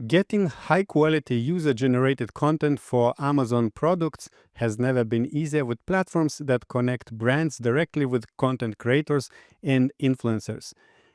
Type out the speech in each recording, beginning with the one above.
Getting high-quality user-generated content for Amazon products has never been easier with platforms that connect brands directly with content creators and influencers.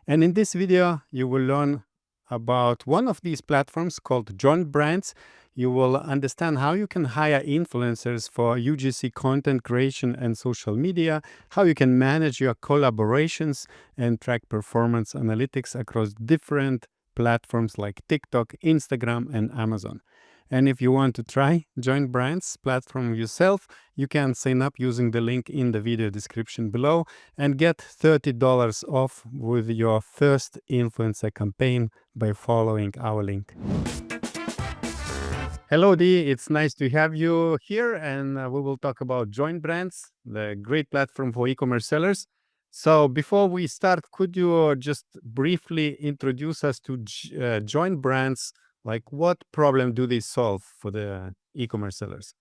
And in this video, you will learn about one of these platforms called JoinBrands. You will understand how you can hire influencers for UGC content creation and social media, how you can manage your collaborations and track performance analytics across different platforms like TikTok, Instagram, and Amazon. And if you want to try JoinBrands platform yourself, you can sign up using the link in the video description below and get $30 off with your first influencer campaign by following our link. Hello, Dee. It's nice to have you here, and we will talk about JoinBrands, the great platform for e-commerce sellers. So before we start, could you just briefly introduce us to JoinBrands? Like, what problem do they solve for the e-commerce sellers?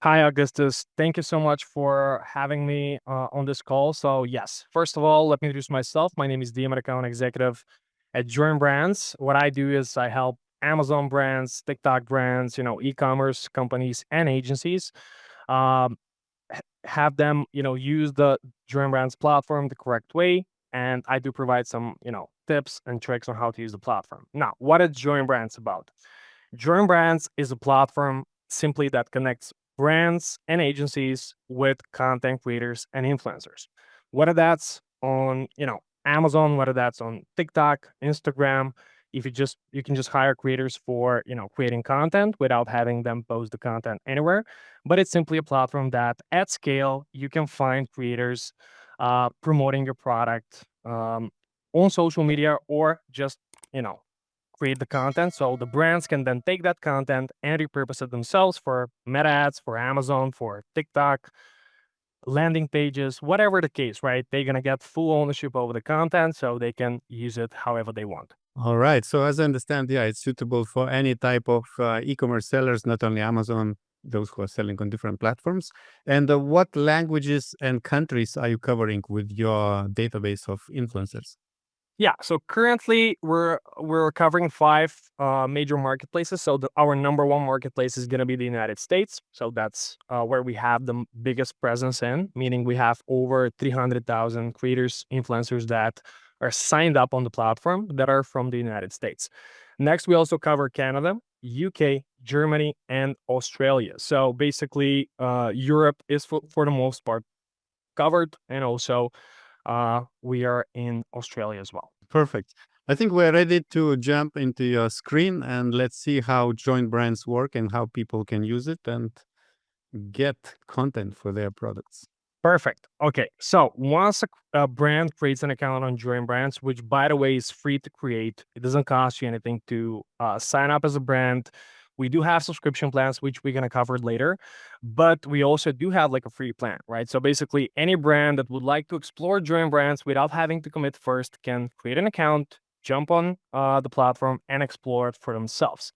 Hi, Augustus. Thank you so much for having me on this call. So yes, first of all, let me introduce myself. My name is DM, account executive at JoinBrands. What I do is I help Amazon brands, TikTok brands, e-commerce companies and agencies um, have them, use the JoinBrands platform the correct way. And I do provide some, tips and tricks on how to use the platform. Now, what is JoinBrands about? JoinBrands is a platform simply that connects brands and agencies with content creators and influencers. Whether that's on, Amazon, whether that's on TikTok, Instagram, you can just hire creators for, creating content without having them post the content anywhere. But it's simply a platform that at scale you can find creators promoting your product on social media or just, create the content. So the brands can then take that content and repurpose it themselves for meta ads, for Amazon, for TikTok, landing pages, whatever the case, right? They're going to get full ownership over the content so they can use it however they want. All right. So as I understand, yeah, it's suitable for any type of e-commerce sellers, not only Amazon, those who are selling on different platforms. And what languages and countries are you covering with your database of influencers? Yeah, so currently we're covering 5 major marketplaces. So our number one marketplace is going to be the United States. So that's where we have the biggest presence in, meaning we have over 300,000 creators, influencers that are signed up on the platform that are from the United States. Next, we also cover Canada, UK, Germany, and Australia. So basically, Europe is for the most part covered, and also we are in Australia as well. Perfect. I think we're ready to jump into your screen and let's see how JoinBrands work and how people can use it and get content for their products. Perfect. Okay, so once a brand creates an account on JoinBrands, which by the way is free to create, it doesn't cost you anything to sign up as a brand. We do have subscription plans, which we're going to cover later, but we also do have like a free plan, right? So basically, any brand that would like to explore JoinBrands without having to commit first can create an account, jump on the platform, and explore it for themselves.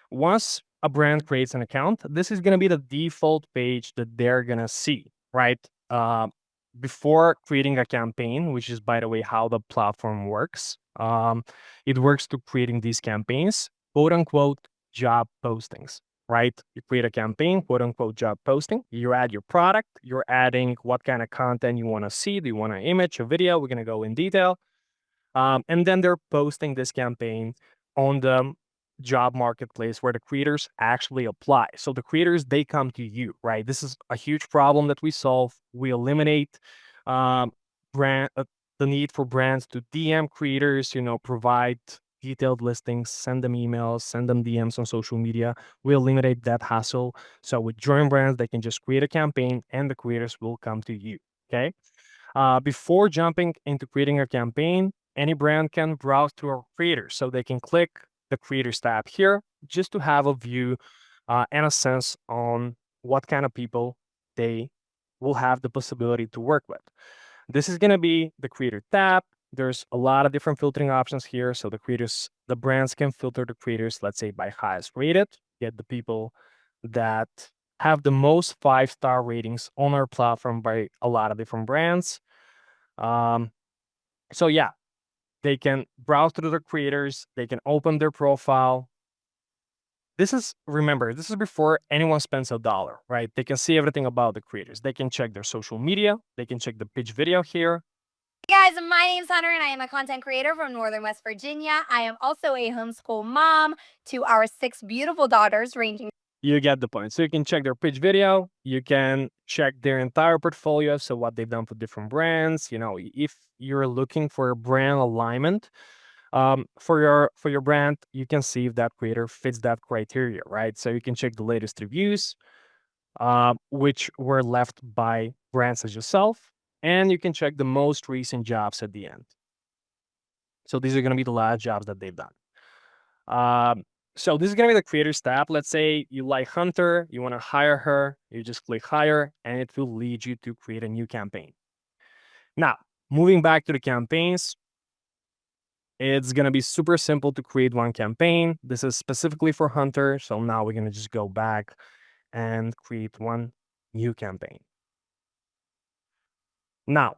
Once a brand creates an account, this is going to be the default page that they're going to see, right? Before creating a campaign, which is, by the way, how the platform works, it works to creating these campaigns, quote unquote, job postings, right? You create a campaign, quote unquote, job posting. You add your product, you're adding what kind of content you want to see. Do you want an image, a video? We're going to go in detail. And then they're posting this campaign on the job marketplace where the creators actually apply. So the creators, they come to you, right? This is a huge problem that we solve. We eliminate brand the need for brands to DM creators, provide detailed listings, send them emails, send them DMs on social media. We eliminate that hassle. So with JoinBrands, they can just create a campaign and the creators will come to you, okay? Before jumping into creating a campaign, any brand can browse to our creators. So they can click the creators tab here just to have a view and a sense on what kind of people they will have the possibility to work with. This is going to be the creator tab. There's a lot of different filtering options here. So the brands can filter the creators, let's say by highest rated, get the people that have the most 5-star ratings on our platform by a lot of different brands. So yeah, They can browse through their creators. They can open their profile. Remember, this is before anyone spends $1, right? They can see everything about the creators. They can check their social media. They can check the pitch video here. Hey guys, my name's Hunter and I am a content creator from Northern West Virginia. I am also a homeschool mom to our 6 beautiful daughters ranging. You get the point. So you can check their pitch video. You can check their entire portfolio. So what they've done for different brands. You know, if you're looking for a brand alignment for your brand, you can see if that creator fits that criteria, right? So you can check the latest reviews, which were left by brands as yourself, and you can check the most recent jobs at the end. So these are going to be the last jobs that they've done. So this is going to be the creators tab. Let's say you like Hunter, you want to hire her, you just click hire, and it will lead you to create a new campaign. Now, moving back to the campaigns, it's going to be super simple to create one campaign. This is specifically for Hunter. So now we're going to just go back and create one new campaign. Now,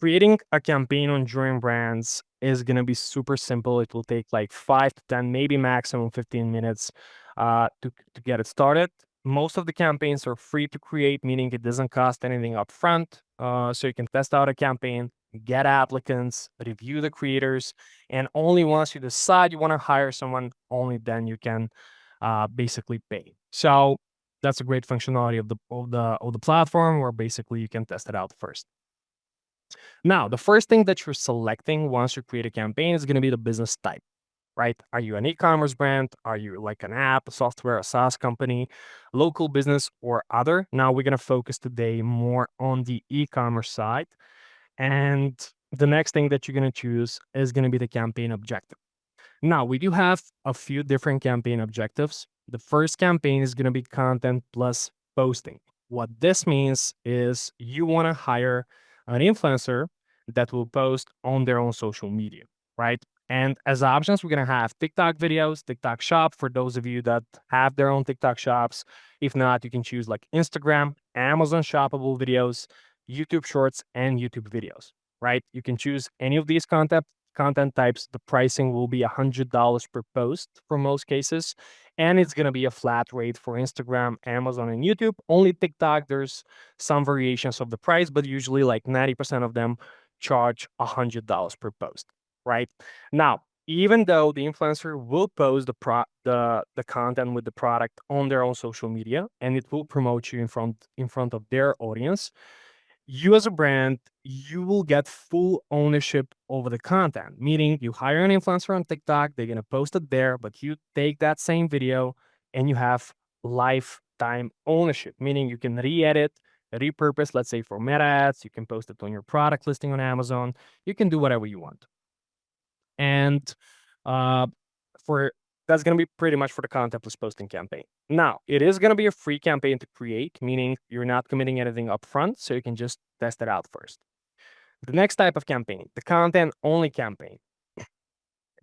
creating a campaign on JoinBrands is going to be super simple. It will take like 5 to 10, maybe maximum 15 minutes to get it started. Most of the campaigns are free to create, meaning it doesn't cost anything up front. So you can test out a campaign, get applicants, review the creators, and only once you decide you want to hire someone, only then you can basically pay. So that's a great functionality of the platform, where basically you can test it out first. Now, the first thing that you're selecting once you create a campaign is going to be the business type, right? Are you an e-commerce brand? Are you like an app, a software, a SaaS company, local business, or other? Now, we're going to focus today more on the e-commerce side. And the next thing that you're going to choose is going to be the campaign objective. Now, we do have a few different campaign objectives. The first campaign is going to be content plus posting. What this means is you want to hire an influencer that will post on their own social media, right? And as options, we're going to have TikTok videos, TikTok shop for those of you that have their own TikTok shops. If not, you can choose like Instagram, Amazon shoppable videos, YouTube shorts, and YouTube videos, right? You can choose any of these content types. The pricing will be $100 per post for most cases, and it's going to be a flat rate for Instagram, Amazon, and YouTube. Only TikTok, there's some variations of the price, but usually like 90% of them charge $100 per post, right? Now, even though the influencer will post the content with the product on their own social media, and it will promote you in front of their audience, you as a brand, you will get full ownership over the content, meaning you hire an influencer on TikTok, they're going to post it there, but you take that same video and you have lifetime ownership, meaning you can re-edit, repurpose, let's say for meta ads, you can post it on your product listing on Amazon, you can do whatever you want. And for that's going to be pretty much for the content plus posting campaign. Now, it is going to be a free campaign to create, meaning you're not committing anything up front, so you can just test it out first. The next type of campaign, the content only campaign.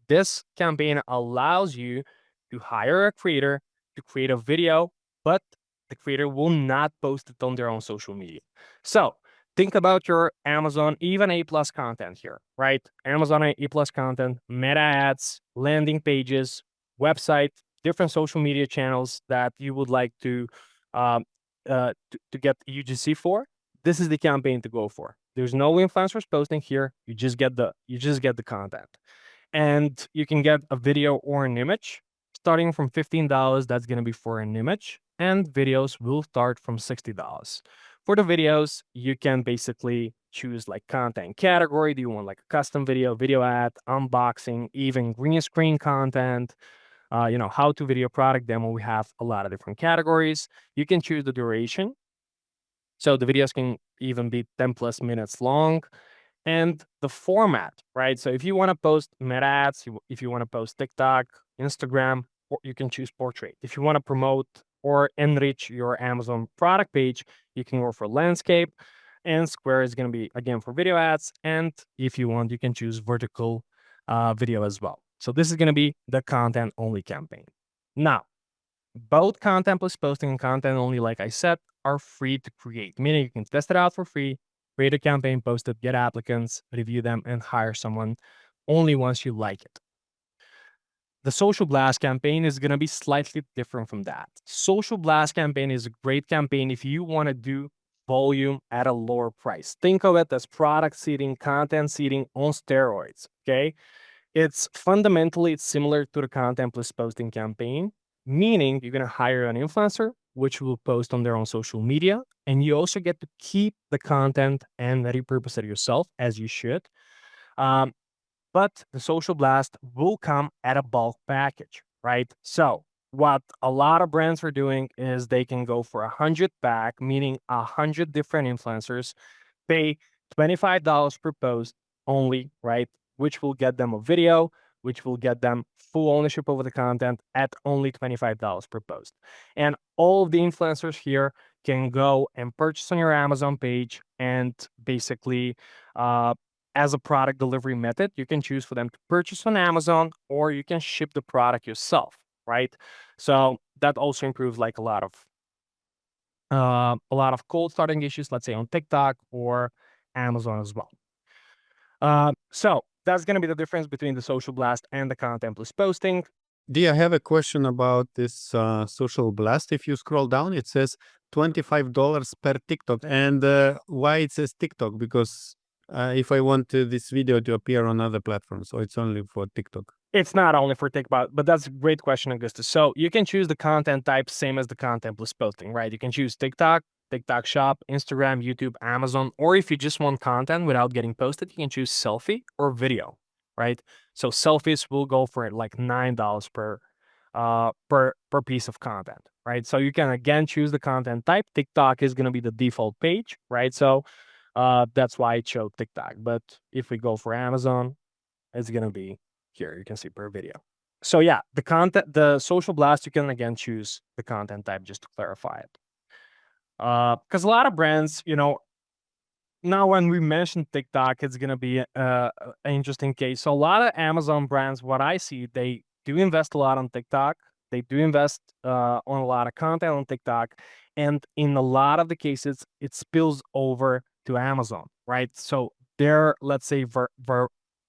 This campaign allows you to hire a creator to create a video, but the creator will not post it on their own social media. So think about your Amazon, even A+ content here, right? Amazon A+ content, meta ads, landing pages, website, different social media channels that you would like to get UGC for. This is the campaign to go for. There's no influencers posting here. You just get the content, and you can get a video or an image starting from $15. That's going to be for an image, and videos will start from $60. For the videos, you can basically choose like content category. Do you want like a custom video, video ad, unboxing, even green screen content? How-to video, product demo. We have a lot of different categories. You can choose the duration. So the videos can even be 10 plus minutes long. And the format, right? So if you want to post meta ads, if you want to post TikTok, Instagram, you can choose portrait. If you want to promote or enrich your Amazon product page, you can go for landscape. And square is going to be, again, for video ads. And if you want, you can choose vertical video as well. So this is going to be the content only campaign. Now, both content plus posting and content only, like I said, are free to create, meaning you can test it out for free, create a campaign, post it, get applicants, review them, and hire someone only once you like it. The social blast campaign is going to be slightly different from that. Social blast campaign is a great campaign if you want to do volume at a lower price. Think of it as product seeding, content seeding on steroids, okay? It's fundamentally similar to the content plus posting campaign, meaning you're going to hire an influencer, which will post on their own social media, and you also get to keep the content and repurpose it yourself, as you should. But the social blast will come at a bulk package, right? So what a lot of brands are doing is they can go for 100 pack, meaning 100 different influencers, pay $25 per post only, right? Which will get them a video, which will get them full ownership over the content at only $25 per post. And all of the influencers here can go and purchase on your Amazon page, and basically, as a product delivery method, you can choose for them to purchase on Amazon, or you can ship the product yourself, right? So that also improves like a lot of cold starting issues, let's say on TikTok or Amazon as well. So that's going to be the difference between the social blast and the content plus posting. Dee, I have a question about this social blast. If you scroll down, it says $25 per TikTok. And why it says TikTok? Because if I want this video to appear on other platforms, so it's only for TikTok. It's not only for TikTok, but that's a great question, Augustus. So you can choose the content type same as the content plus posting, right? You can choose TikTok, TikTok Shop, Instagram, YouTube, Amazon, or if you just want content without getting posted, you can choose selfie or video, right? So selfies will go for like $9 per piece of content, right? So you can again choose the content type. TikTok is going to be the default page, right? So that's why it showed TikTok. But if we go for Amazon, it's going to be here. You can see per video. So yeah, the social blast, you can again choose the content type just to clarify it. Because a lot of brands, now when we mention TikTok, it's going to be an interesting case. So a lot of Amazon brands, what I see, they do invest a lot on TikTok. They do invest on a lot of content on TikTok. And in a lot of the cases, it spills over to Amazon, right? So their, let's say,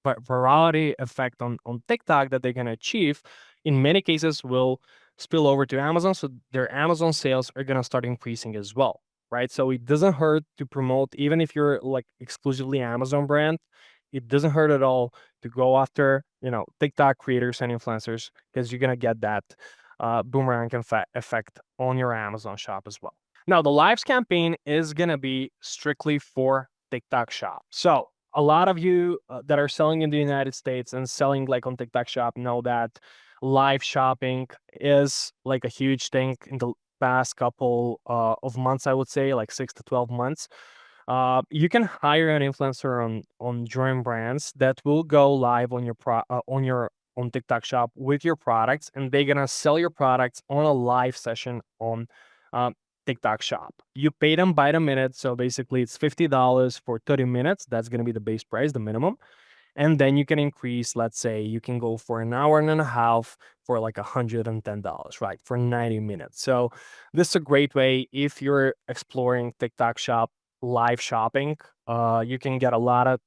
virality effect on TikTok that they can achieve, in many cases, will spill over to Amazon. So their Amazon sales are going to start increasing as well, right? So it doesn't hurt to promote, even if you're like exclusively Amazon brand, it doesn't hurt at all to go after, TikTok creators and influencers, because you're going to get that boomerang effect on your Amazon shop as well. Now, the Lives campaign is going to be strictly for TikTok shop. So a lot of you that are selling in the United States and selling like on TikTok shop know that live shopping is like a huge thing in the past couple of months, I would say, like 6 to 12 months. You can hire an influencer on JoinBrands that will go live on on TikTok shop with your products, and they're gonna sell your products on a live session on TikTok shop. You pay them by the minute, so basically it's $50 for 30 minutes. That's gonna be the base price, the minimum. And then you can increase, let's say you can go for an hour and a half for like $110, right? For 90 minutes. So this is a great way if you're exploring TikTok shop live shopping. You can get a lot of,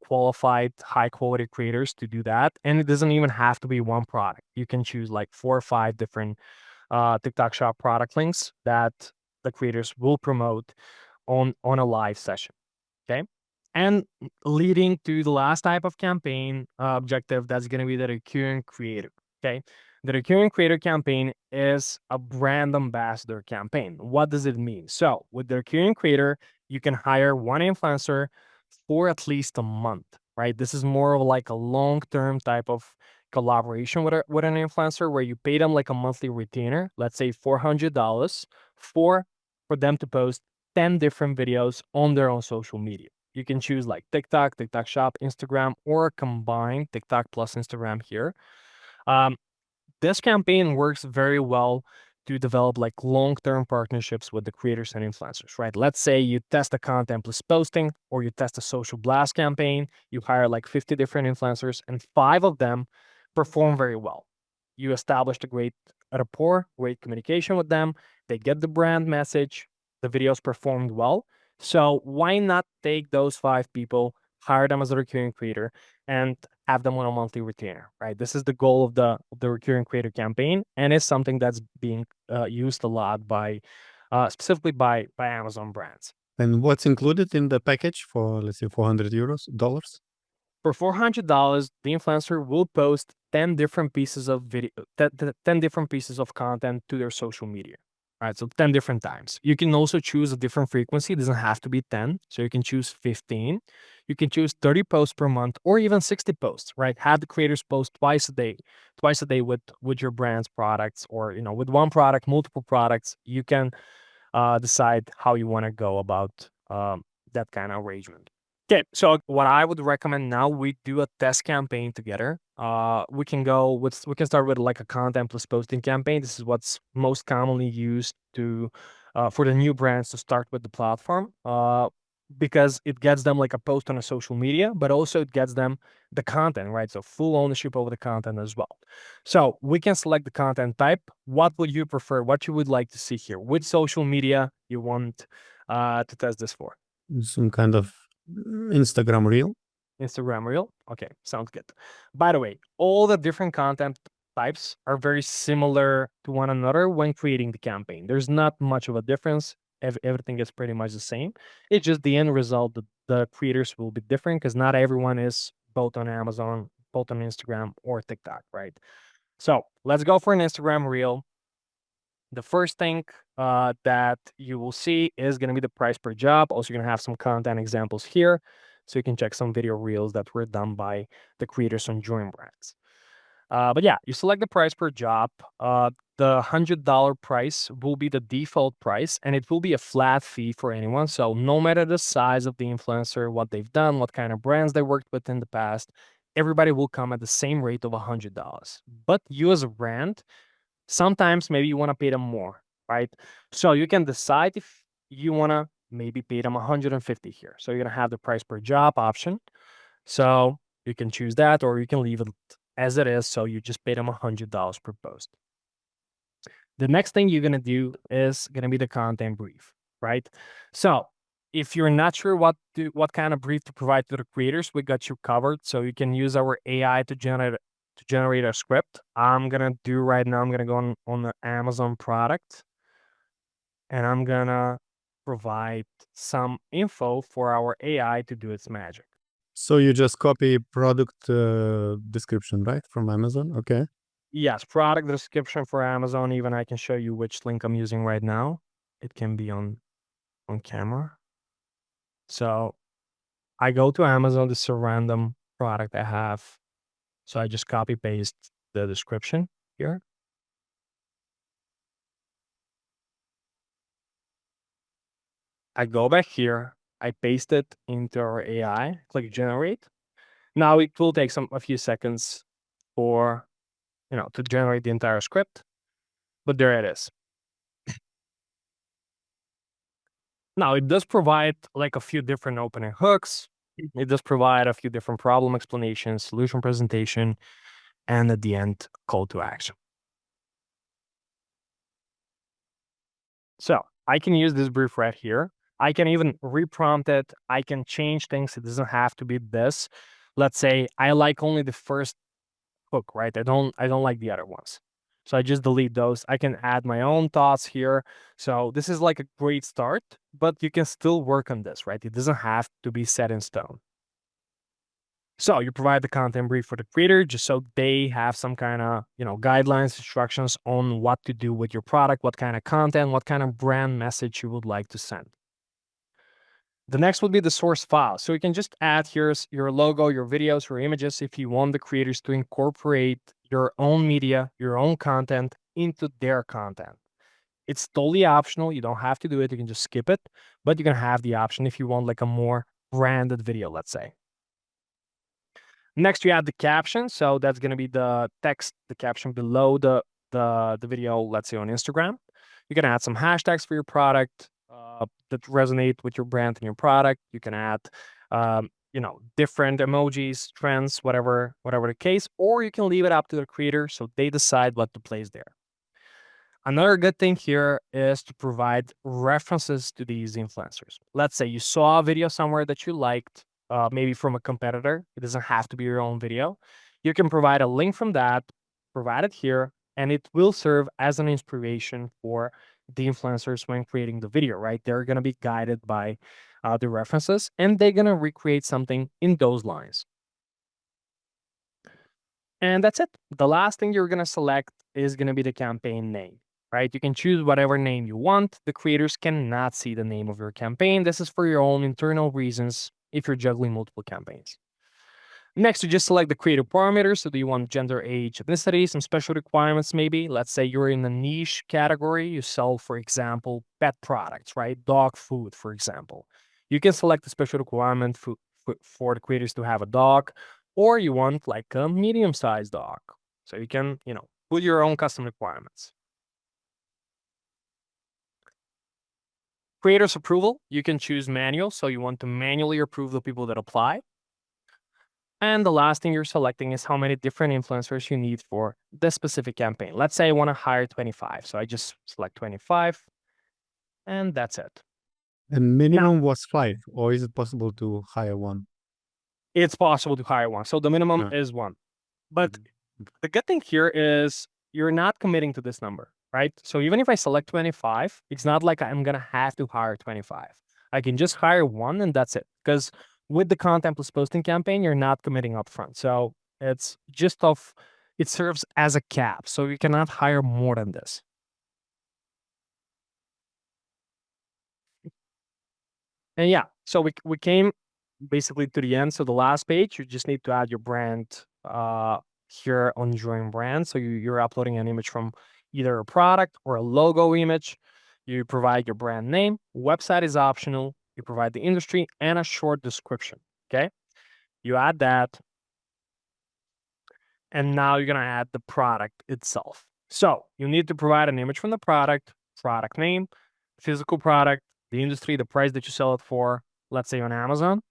qualified, high quality creators to do that. And it doesn't even have to be one product. You can choose like 4 or 5 different TikTok shop product links that the creators will promote on a live session. Okay. And leading to the last type of campaign objective, that's going to be the recurring creator. Okay. The recurring creator campaign is a brand ambassador campaign. What does it mean? So with the recurring creator, you can hire one influencer for at least a month, right? This is more of like a long-term type of collaboration with an influencer where you pay them like a monthly retainer, let's say $400 for them to post 10 different videos on their own social media. You can choose like TikTok, TikTok Shop, Instagram, or combine TikTok plus Instagram here. This campaign works very well to develop like long-term partnerships with the creators and influencers, right? Let's say you test a content plus posting, or you test a social blast campaign. You hire like 50 different influencers, and 5 of them perform very well. You established a great rapport, great communication with them. They get the brand message. The videos performed well. So why not take those 5 people, hire them as a recurring creator, and have them on a monthly retainer, right? This is the goal of the recurring creator campaign, and it's something that's being used a lot by specifically by Amazon brands. And what's included in the package for, let's say, $400? For $400, the influencer will post 10 different pieces of video, 10 different pieces of content to their social media. All right, so 10 different times. You can also choose a different frequency. It doesn't have to be 10. So you can choose 15. You can choose 30 posts per month or even 60 posts, right? Have the creators post twice a day with your brand's products, or with one product, multiple products. You can decide how you want to go about that kind of arrangement. Okay, so what I would recommend now, we do a test campaign together. We can start with like a content plus posting campaign. This is what's most commonly used to for the new brands to start with the platform. Because it gets them like a post on a social media, but also it gets them the content, right? So full ownership over the content as well. So we can select the content type. What would you prefer? What you would like to see here? Which social media you want to test this for? Some kind of Instagram reel. Instagram reel. Okay, sounds good. By the way, all the different content types are very similar to one another when creating the campaign. There's not much of a difference. Everything is pretty much the same. It's just the end result. The creators will be different because not everyone is both on Amazon, both on Instagram or TikTok, right? So let's go for an Instagram reel. The first thing that you will see is going to be the price per job. Also, you're going to have some content examples here. So you can check some video reels that were done by the creators on JoinBrands. But yeah, you select the price per job. The $100 price will be the default price, and it will be a flat fee for anyone. So no matter the size of the influencer, what they've done, what kind of brands they worked with in the past, everybody will come at the same rate of $100. But you as a brand, sometimes maybe you want to pay them more, right? So you can decide if you want to maybe pay them 150 here. So you're going to have the price per job option. So you can choose that, or you can leave it as it is. So you just pay them $100 per post. The next thing you're going to do is going to be the content brief, right? So if you're not sure what kind of brief to provide to the creators, we got you covered. So you can use our AI to generate a script. I'm gonna go on the Amazon product, and I'm gonna provide some info for our AI to do its magic. So you just copy product description, right, from Amazon? Okay. Yes, product description for Amazon. Even I can show you which link I'm using right now. It can be on camera. So I go to Amazon. This is a random product I have. So I just copy paste the description here. I go back here, I paste it into our AI, click generate. Now it will take a few seconds for, to generate the entire script, but there it is. Now it does provide like a few different opening hooks. It does provide a few different problem explanations, solution presentation, and at the end, call to action. So I can use this brief right here. I can even reprompt it. I can change things. It doesn't have to be this. Let's say I like only the first hook, right? I don't like the other ones. So I just delete those. I can add my own thoughts here. So this is like a great start, but you can still work on this, right? It doesn't have to be set in stone. So you provide the content brief for the creator just so they have some kind of, guidelines, instructions on what to do with your product, what kind of content, what kind of brand message you would like to send. The next would be the source file. So you can just add here's your logo, your videos, your images if you want the creators to incorporate your own media, your own content into their content. It's totally optional. You don't have to do it. You can just skip it, but you can have the option if you want like a more branded video, let's say. Next, you add the caption. So that's going to be the text, the caption below the video, let's say on Instagram. You can add some hashtags for your product that resonate with your brand and your product. You can add, different emojis, trends, whatever the case, or you can leave it up to the creator so they decide what to place there. Another good thing here is to provide references to these influencers. Let's say you saw a video somewhere that you liked. maybe from a competitor. It doesn't have to be your own video. You can provide a link from that, provide it here, and it will serve as an inspiration for the influencers when creating the video, right? They're going to be guided by the references, and they're going to recreate something in those lines. And that's it. The last thing you're going to select is going to be the campaign name, right? You can choose whatever name you want. The creators cannot see the name of your campaign. This is for your own internal reasons if you're juggling multiple campaigns. Next, you just select the creative parameters. So do you want gender, age, ethnicity, some special requirements maybe? Let's say you're in a niche category. You sell, for example, pet products, right? Dog food, for example. You can select a special requirement for the creators to have a dog, or you want like a medium-sized dog. So you can, put your own custom requirements. Creators approval, you can choose manual. So you want to manually approve the people that apply. And the last thing you're selecting is how many different influencers you need for this specific campaign. Let's say I want to hire 25. So I just select 25 and that's it. The minimum was 5, or is it possible to hire one? It's possible to hire one. So the minimum is 1. But the good thing here is you're not committing to this number, right? So even if I select 25, it's not like I'm going to have to hire 25. I can just hire 1 and that's it. Because with the content plus posting campaign, you're not committing upfront. So it's just it serves as a cap. So you cannot hire more than this. And yeah, so we came basically to the end. So the last page, you just need to add your brand here on JoinBrands. So you're uploading an image from either a product or a logo image. You provide your brand name. Website is optional. You provide the industry and a short description. Okay. You add that. And now you're going to add the product itself. So you need to provide an image from the product name, physical product, the industry, the price that you sell it for, let's say on Amazon.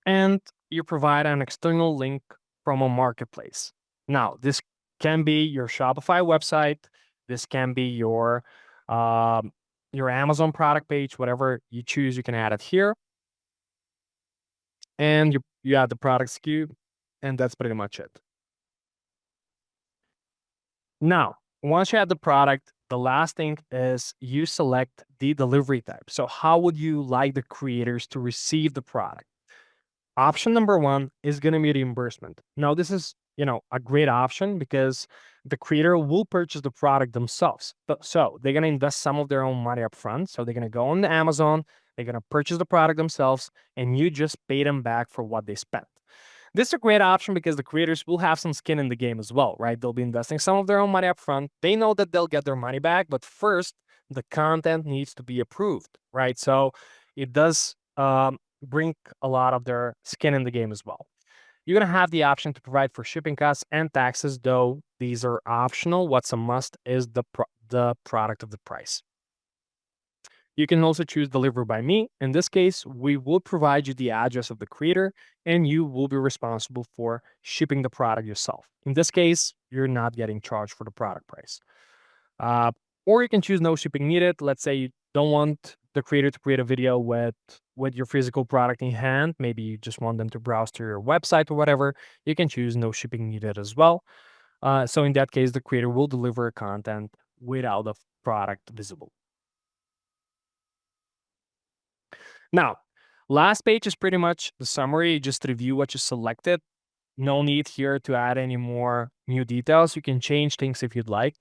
And you provide an external link from a marketplace. Now, this can be your Shopify website. This can be your Amazon product page, whatever you choose, you can add it here. And you add the product SKU, and that's pretty much it. Now, once you add the product, the last thing is you select the delivery type. So how would you like the creators to receive the product? Option number 1 is going to be reimbursement. Now, this is, a great option because the creator will purchase the product themselves. So they're going to invest some of their own money up front. So they're going to go on Amazon, they're going to purchase the product themselves, and you just pay them back for what they spent. This is a great option because the creators will have some skin in the game as well, right? They'll be investing some of their own money up front. They know that they'll get their money back, but first, the content needs to be approved, right? So it does bring a lot of their skin in the game as well. You're going to have the option to provide for shipping costs and taxes, though these are optional. What's a must is the product of the price. You can also choose deliver by me. In this case, we will provide you the address of the creator and you will be responsible for shipping the product yourself. In this case, you're not getting charged for the product price. Or you can choose no shipping needed. Let's say you don't want the creator to create a video with your physical product in hand. Maybe you just want them to browse to your website or whatever. You can choose no shipping needed as well. So in that case, the creator will deliver content without the product visible. Now, last page is pretty much the summary. Just review what you selected. No need here to add any more new details. You can change things if you'd like.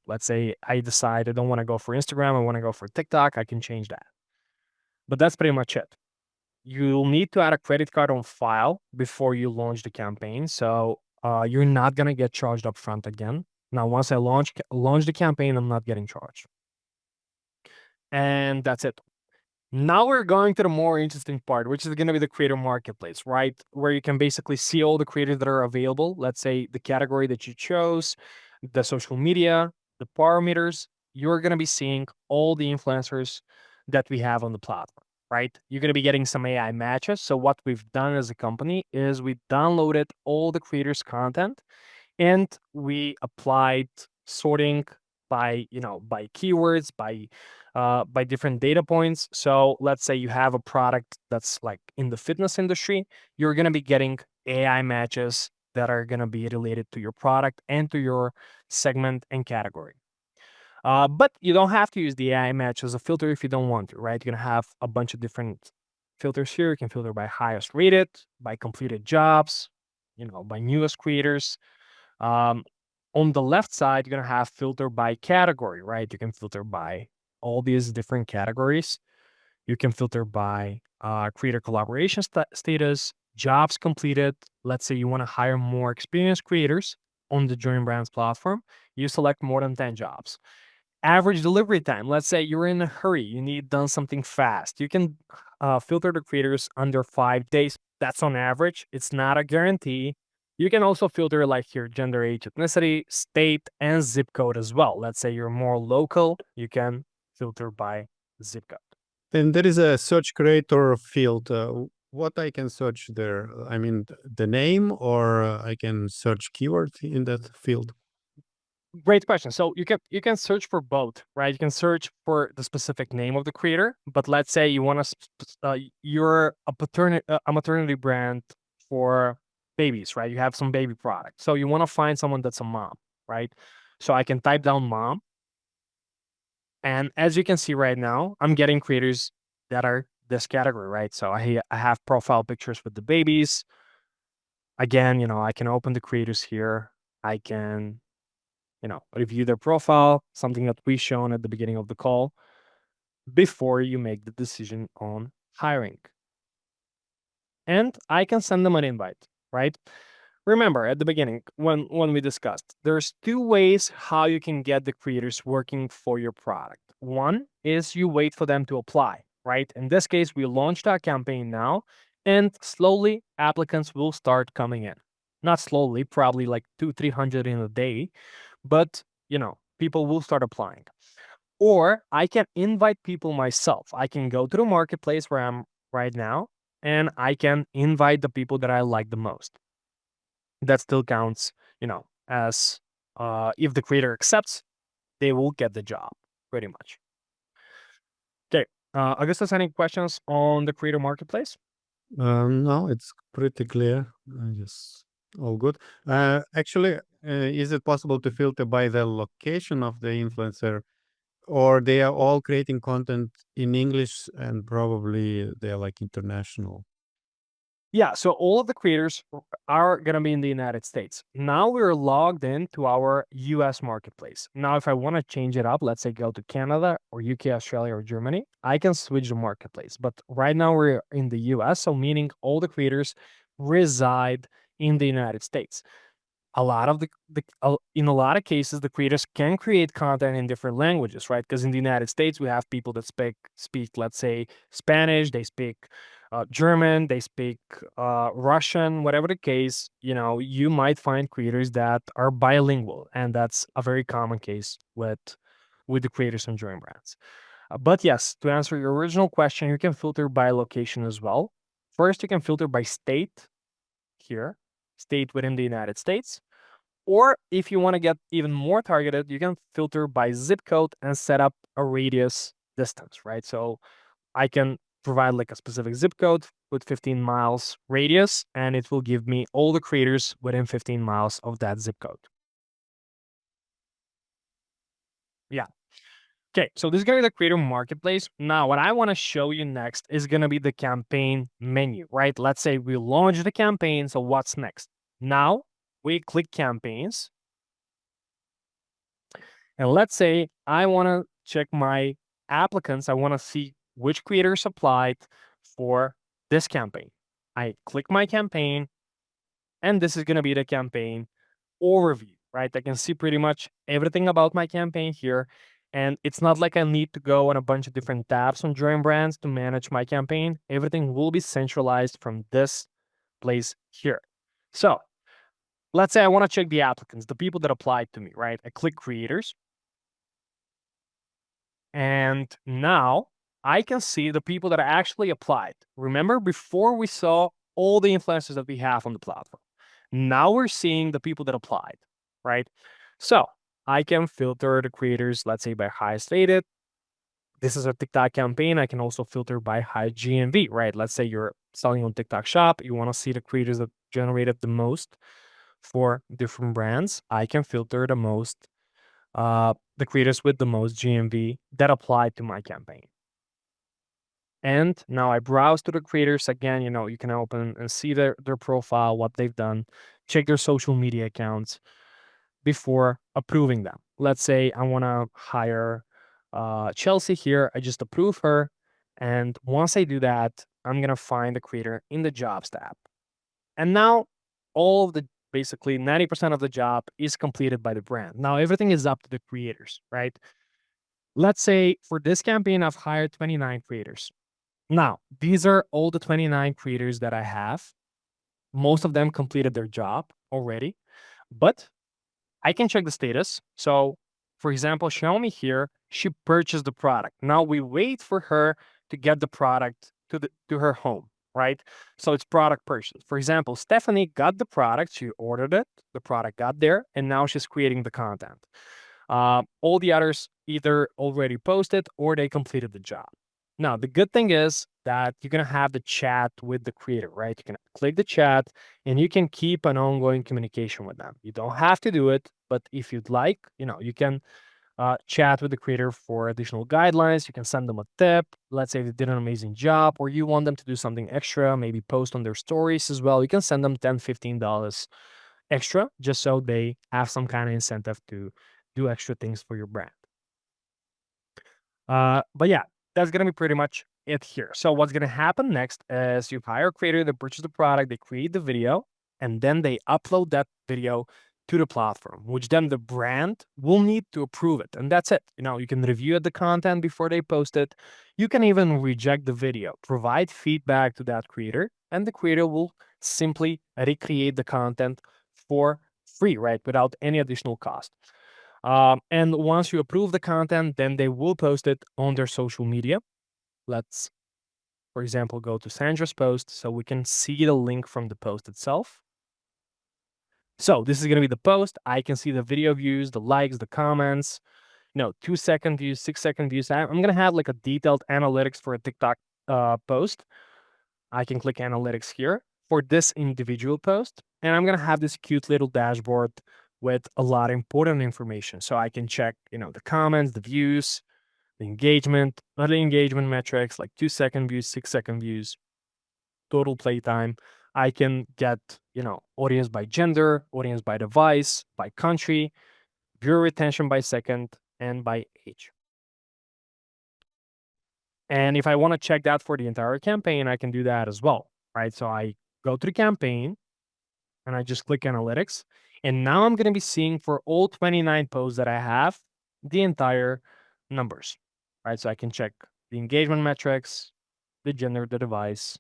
Let's say I decide I don't want to go for Instagram, I want to go for TikTok, I can change that. But that's pretty much it. You'll need to add a credit card on file before you launch the campaign. So you're not going to get charged up front again. Now, once I launch the campaign, I'm not getting charged. And that's it. Now we're going to the more interesting part, which is going to be the creator marketplace, right? Where you can basically see all the creators that are available. Let's say the category that you chose, the social media, the parameters. You're going to be seeing all the influencers that we have on the platform, right? You're going to be getting some AI matches. So what we've done as a company is we downloaded all the creators' content and we applied sorting by by keywords, by different data points. So let's say you have a product that's like in the fitness industry, you're going to be getting AI matches that are going to be related to your product and to your segment and category. But you don't have to use the AI match as a filter if you don't want to, right? You're going to have a bunch of different filters here. You can filter by highest rated, by completed jobs, by newest creators. On the left side, you're going to have filter by category, right? You can filter by all these different categories. You can filter by creator collaboration status, jobs completed. Let's say you want to hire more experienced creators on the JoinBrands platform. You select more than 10 jobs. Average delivery time. Let's say you're in a hurry, you need done something fast. You can filter the creators under 5 days. That's on average. It's not a guarantee. You can also filter like your gender, age, ethnicity, state, and zip code as well. Let's say you're more local, you can filter by zip code. Then there is a search creator field. What I can search there? I mean, the name, or I can search keyword in that field. Great question. So you can search for both, right? You can search for the specific name of the creator, but let's say you want to you're a maternity brand for babies, right? You have some baby product, so you want to find someone that's a mom, right? So I can type down mom, and as you can see right now, I'm getting creators that are this category, right? So I have profile pictures with the babies. Again, I can open the creators here. I can review their profile, something that we shown at the beginning of the call, before you make the decision on hiring. And I can send them an invite, right? Remember at the beginning when we discussed, there's two ways how you can get the creators working for your product. One is you wait for them to apply, right? In this case, we launched our campaign now, and slowly applicants will start coming in. Not slowly, probably like 200-300 in a day, but people will start applying. Or I can invite people myself. I can go to the marketplace where I'm right now, and I can invite the people that I like the most. That still counts, as if the creator accepts, they will get the job, pretty much. Okay, Augustus, any questions on the creator marketplace? No, it's pretty clear. I guess all good. Actually, is it possible to filter by the location of the influencer, or they are all creating content in English and probably they're like international? Yeah, so all of the creators are going to be in the United States. Now we're logged in to our US marketplace. Now, if I want to change it up, let's say go to Canada or UK, Australia, or Germany, I can switch the marketplace. But right now we're in the US, so meaning all the creators reside in the United States. A lot of in a lot of cases, the creators can create content in different languages, right? Because in the United States, we have people that speak, let's say, Spanish, they speak German, they speak Russian, whatever the case. You might find creators that are bilingual, and that's a very common case with the creators on JoinBrands. But yes, to answer your original question, you can filter by location as well. First, you can filter by state here, state within the United States. Or if you want to get even more targeted, you can filter by zip code and set up a radius distance, right? So I can provide like a specific zip code with 15 miles radius, and it will give me all the creators within 15 miles of that zip code. Yeah. Okay, so this is going to be the creator marketplace. Now, what I want to show you next is going to be the campaign menu, right? Let's say we launch the campaign. So what's next? Now we click campaigns. And let's say I want to check my applicants. I want to see which creators applied for this campaign. I click my campaign, and this is going to be the campaign overview, right? I can see pretty much everything about my campaign here. And it's not like I need to go on a bunch of different tabs on JoinBrands to manage my campaign. Everything will be centralized from this place here. So let's say I want to check the applicants, the people that applied to me, right? I click creators. And now I can see the people that actually applied. Remember, before we saw all the influencers that we have on the platform. Now we're seeing the people that applied, right? So I can filter the creators, let's say by highest rated. This is a TikTok campaign. I can also filter by high GMV, right? Let's say you're selling on TikTok Shop. You want to see the creators that generated the most for different brands. I can filter the creators with the most GMV that apply to my campaign. And now I browse to the creators again. You can open and see their profile, what they've done, check their social media accounts before approving them. Let's say I want to hire Chelsea here. I just approve her. And once I do that, I'm going to find the creator in the jobs tab. And now all of the basically 90% of the job is completed by the brand. Now everything is up to the creators, right? Let's say for this campaign, I've hired 29 creators. Now, these are all the 29 creators that I have. Most of them completed their job already, but I can check the status. So, for example, Xiaomi here, she purchased the product. Now we wait for her to get the product to her home, right? So it's product purchase. For example, Stephanie got the product, she ordered it, the product got there, and now she's creating the content. All the others either already posted or they completed the job. Now, the good thing is that you're going to have the chat with the creator, right? You can click the chat and you can keep an ongoing communication with them. You don't have to do it, but if you'd like, you can chat with the creator for additional guidelines. You can send them a tip. Let's say they did an amazing job or you want them to do something extra, maybe post on their stories as well. You can send them $10, $15 extra just so they have some kind of incentive to do extra things for your brand. But yeah, that's gonna be pretty much it here. So what's gonna happen next is you hire a creator, they purchase the product, they create the video, and then they upload that video to the platform, which then the brand will need to approve it. And that's it. You can review the content before they post it. You can even reject the video, provide feedback to that creator, and the creator will simply recreate the content for free, right? Without any additional cost. And once you approve the content, then they will post it on their social media. Let's, for example, go to Sandra's post so we can see the link from the post itself. So this is going to be the post. I can see the video views, the likes, the comments, 2-second views, 6-second views. I'm going to have like a detailed analytics for a TikTok post. I can click analytics here for this individual post. And I'm going to have this cute little dashboard with a lot of important information. So I can check, the comments, the views, the engagement, other engagement metrics like 2-second views, 6-second views, total playtime. I can get, audience by gender, audience by device, by country, viewer retention by second, and by age. And if I want to check that for the entire campaign, I can do that as well, right? So I go to the campaign and I just click analytics. And now I'm going to be seeing for all 29 posts that I have, the entire numbers, right? So I can check the engagement metrics, the gender, the device,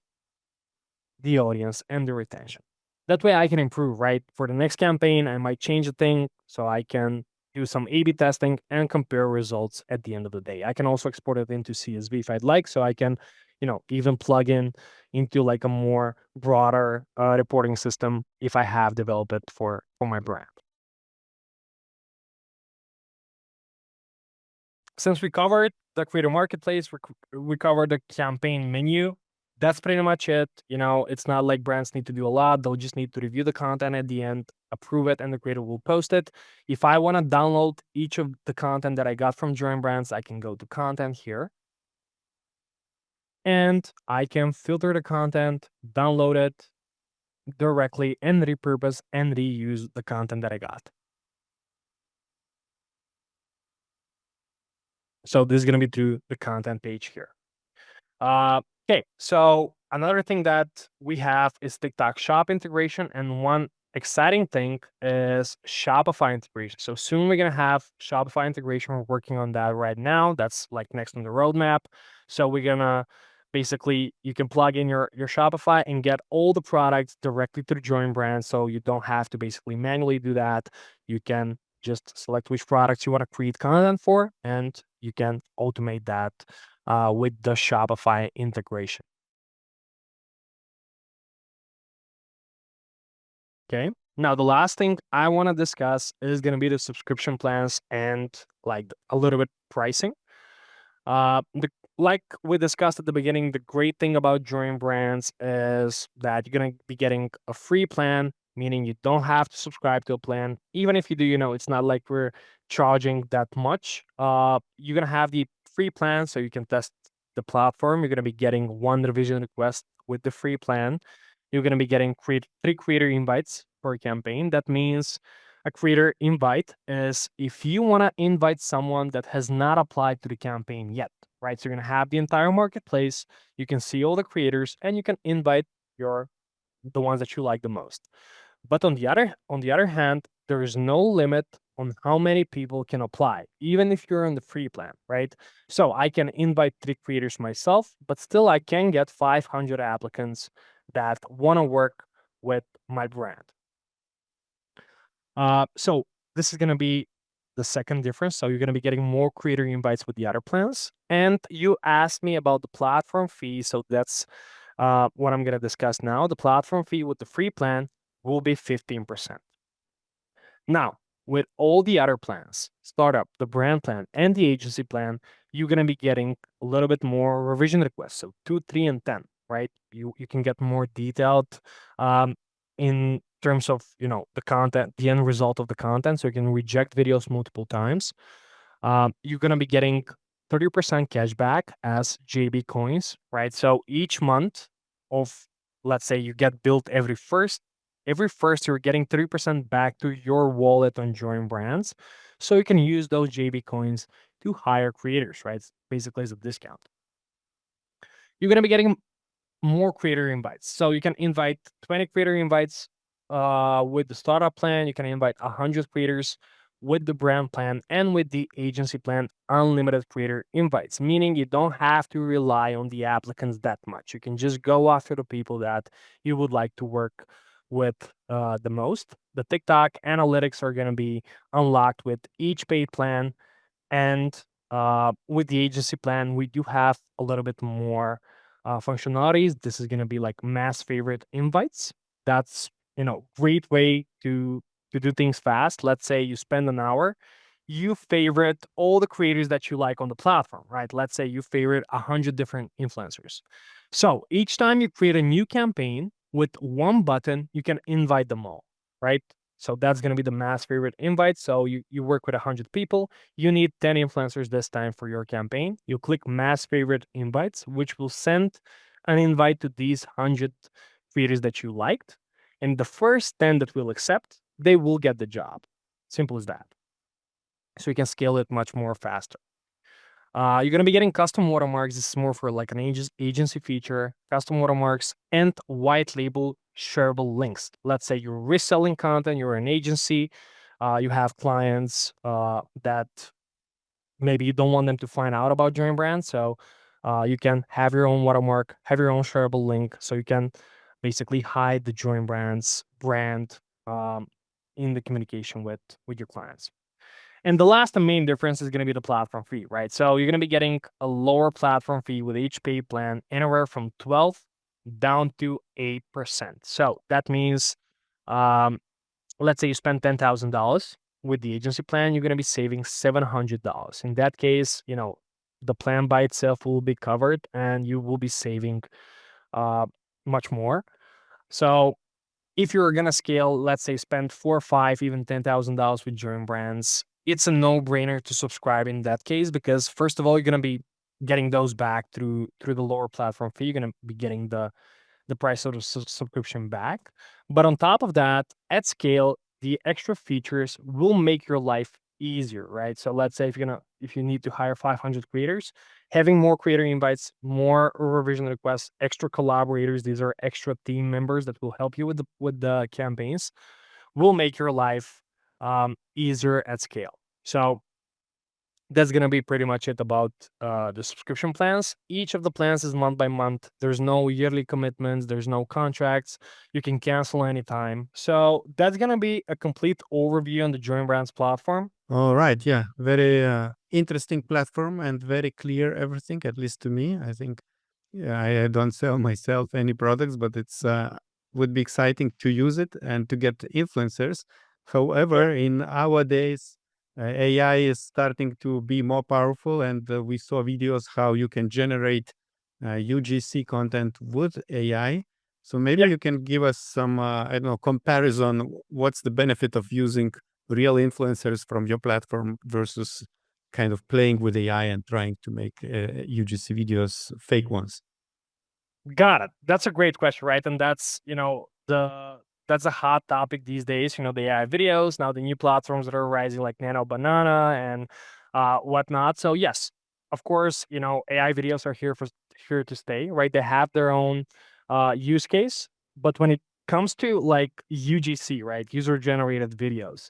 the audience, and the retention. That way I can improve, right? For the next campaign, I might change a thing so I can do some A/B testing and compare results at the end of the day. I can also export it into CSV if I'd like, so I can, even plug in into like a more broader reporting system if I have developed it for my brand. Since we covered the creator marketplace, we covered the campaign menu. That's pretty much it. It's not like brands need to do a lot. They'll just need to review the content at the end, approve it, and the creator will post it. If I want to download each of the content that I got from JoinBrands, I can go to content here. And I can filter the content, download it directly, and repurpose and reuse the content that I got. So this is going to be through the content page here. Okay, so another thing that we have is TikTok Shop integration. And one exciting thing is Shopify integration. So soon we're going to have Shopify integration. We're working on that right now. That's like next on the roadmap. So we're going to basically, you can plug in your Shopify and get all the products directly to the JoinBrands. So you don't have to basically manually do that. You can just select which products you want to create content for, and you can automate that with the Shopify integration. Okay. Now, the last thing I want to discuss is going to be the subscription plans and like a little bit pricing. Like we discussed at the beginning, the great thing about JoinBrands is that you're gonna be getting a free plan, meaning you don't have to subscribe to a plan. Even if you do, it's not like we're charging that much. You're gonna have the free plan, so you can test the platform. You're gonna be getting one revision request with the free plan. You're gonna be getting three creator invites per campaign. That means a creator invite is if you want to invite someone that has not applied to the campaign yet, right? So you're going to have the entire marketplace. You can see all the creators and you can invite the ones that you like the most. But on the other hand, there is no limit on how many people can apply, even if you're on the free plan, right? So I can invite 3 creators myself, but still I can get 500 applicants that want to work with my brand. So this is gonna be the second difference. So you're gonna be getting more creator invites with the other plans. And you asked me about the platform fee. So that's what I'm gonna discuss now. The platform fee with the free plan will be 15%. Now, with all the other plans, startup, the brand plan, and the agency plan, you're gonna be getting a little bit more revision requests. So 2, 3, and 10, right? You can get more detailed in terms of the content, the end result of the content. So you can reject videos multiple times. You're gonna be getting 30% cash back as JB coins, right? So each month of, let's say you get billed every first you're getting 30% back to your wallet on JoinBrands. So you can use those JB coins to hire creators, right? Basically, it's a discount. You're gonna be getting more creator invites. So you can invite 20 creator invites with the startup plan. You can invite 100 creators with the brand plan, and with the agency plan, unlimited creator invites, meaning you don't have to rely on the applicants that much. You can just go after the people that you would like to work with the most. The TikTok analytics are going to be unlocked with each paid plan. And with the agency plan, we do have a little bit more functionalities. This is going to be like mass favorite invites. That's great way to do things fast. Let's say you spend an hour, you favorite all the creators that you like on the platform, right? Let's say you favorite 100 different influencers. So each time you create a new campaign with one button, you can invite them all, right? So that's going to be the mass favorite invite. So you work with 100 people. You need 10 influencers this time for your campaign. You click mass favorite invites, which will send an invite to these 100 creators that you liked. And the first 10 that will accept, they will get the job. Simple as that. So you can scale it much more faster. You're going to be getting custom watermarks. This is more for like an agency feature, custom watermarks, and white label shareable links. Let's say you're reselling content, you're an agency, you have clients that maybe you don't want them to find out about JoinBrands. So you can have your own watermark, have your own shareable link. So you can basically hide the JoinBrands brand in the communication with your clients. And the last and main difference is going to be the platform fee, right? So you're going to be getting a lower platform fee with each paid plan, anywhere from 12 down to 8%. So that means, let's say you spend $10,000 with the agency plan, you're going to be saving $700. In that case, the plan by itself will be covered and you will be saving much more. So if you're gonna scale, let's say spend 4, 5, even $10,000 with JoinBrands, it's a no-brainer to subscribe in that case, because first of all, you're gonna be getting those back through the lower platform fee. You're gonna be getting the price of the subscription back. But on top of that, at scale, the extra features will make your life easier, right? So let's say if you need to hire 500 creators, having more creator invites, more revision requests, extra collaborators, these are extra team members that will help you with the campaigns, will make your life easier at scale. So that's going to be pretty much it about the subscription plans. Each of the plans is month by month. There's no yearly commitments. There's no contracts. You can cancel anytime. So that's going to be a complete overview on the JoinBrands platform. All right. Yeah. Very interesting platform and very clear everything, at least to me. I think I don't sell myself any products, but it's would be exciting to use it and to get influencers. However, in our days, AI is starting to be more powerful, and we saw videos how you can generate UGC content with AI. So maybe Yeah. you can give us some, I don't know, comparison. What's the benefit of using real influencers from your platform versus kind of playing with AI and trying to make UGC videos, fake ones? Got it. That's a great question, right? And that's, that's a hot topic these days. The AI videos, now the new platforms that are rising like Nano Banana and whatnot. So yes, of course, AI videos are here to stay, right? They have their own use case, but when it comes to like UGC, right, user generated videos,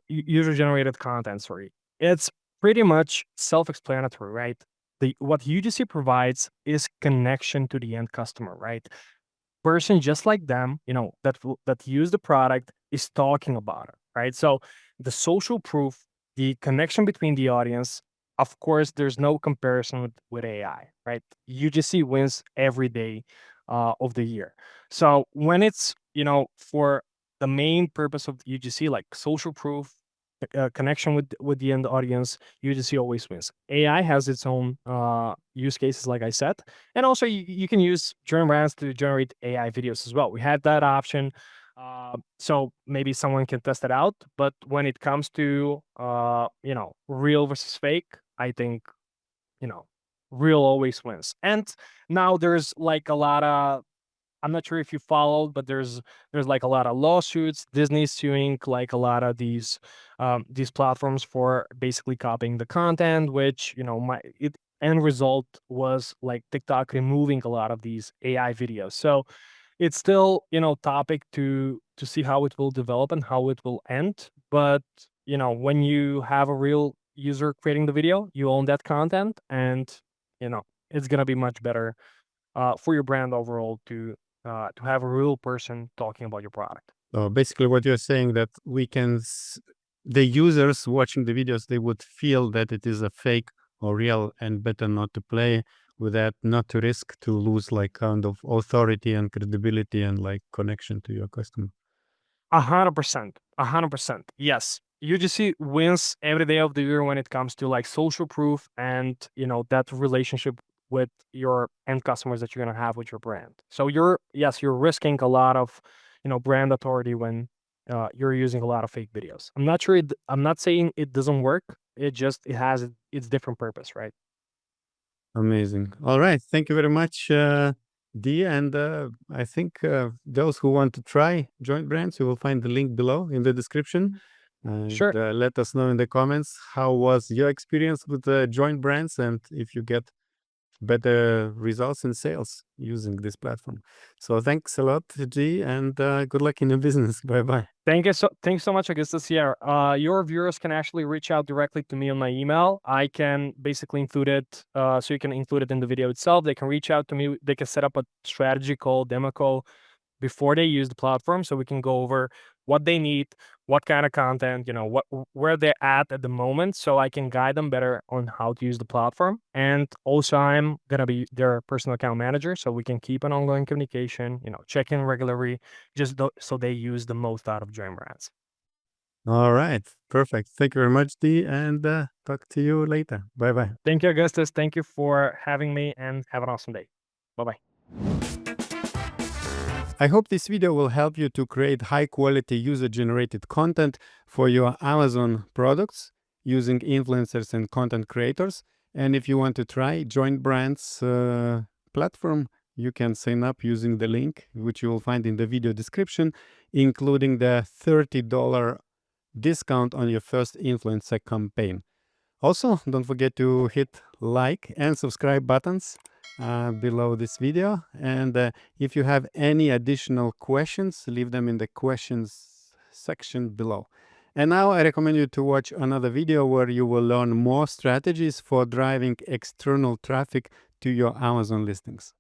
user generated content, sorry, it's pretty much self-explanatory, right? What UGC provides is connection to the end customer, right? Person just like them, that use the product is talking about it, right? So the social proof, the connection between the audience, of course, there's no comparison with AI, right? UGC wins every day of the year. So when it's for the main purpose of UGC, like social proof, connection with the end audience, UGC always wins. AI has its own use cases, like I said, and also you can use JoinBrands to generate AI videos as well. We had that option, so maybe someone can test it out. But when it comes to real versus fake, I think real always wins. And now there's like a lot of, I'm not sure if you followed, but there's like a lot of lawsuits. Disney's suing like a lot of these platforms for basically copying the content, which end result was like TikTok removing a lot of these AI videos. So it's still topic to see how it will develop and how it will end. But when you have a real user creating the video, you own that content, and it's gonna be much better for your brand overall to have a real person talking about your product. So basically, what you're saying that the users watching the videos, they would feel that it is a fake or real, and better not to play with that, not to risk to lose like kind of authority and credibility and like connection to your customer. 100%. 100%. Yes. UGC wins every day of the year when it comes to like social proof and that relationship with your end customers that you're gonna have with your brand. So you're risking a lot of brand authority when you're using a lot of fake videos. I'm not saying it doesn't work. It has its different purpose, right? Amazing. All right. Thank you very much, Dee. And I think those who want to try JoinBrands, you will find the link below in the description. And Sure. let us know in the comments how was your experience with JoinBrands, and if you get better results in sales using this platform. So thanks a lot, Dee, and good luck in your business. Bye bye. Thanks so much, Augustus. Yeah, your viewers can actually reach out directly to me on my email. I can basically include it, so you can include it in the video itself. They can reach out to me. They can set up a strategy call, demo call before they use the platform, so we can go over what they need, what kind of content, where they're at the moment, so I can guide them better on how to use the platform. And also, I'm gonna be their personal account manager, so we can keep an ongoing communication, check in regularly, so they use the most out of JoinBrands. All right. Perfect. Thank you very much, Dee, and talk to you later. Bye bye. Thank you, Augustus. Thank you for having me, and have an awesome day. Bye-bye. I hope this video will help you to create high-quality user-generated content for your Amazon products using influencers and content creators. And if you want to try JoinBrands platform, you can sign up using the link, which you will find in the video description, including the $30 discount on your first influencer campaign. Also, don't forget to hit like and subscribe buttons below this video. And if you have any additional questions, leave them in the questions section below. And now I recommend you to watch another video where you will learn more strategies for driving external traffic to your Amazon listings.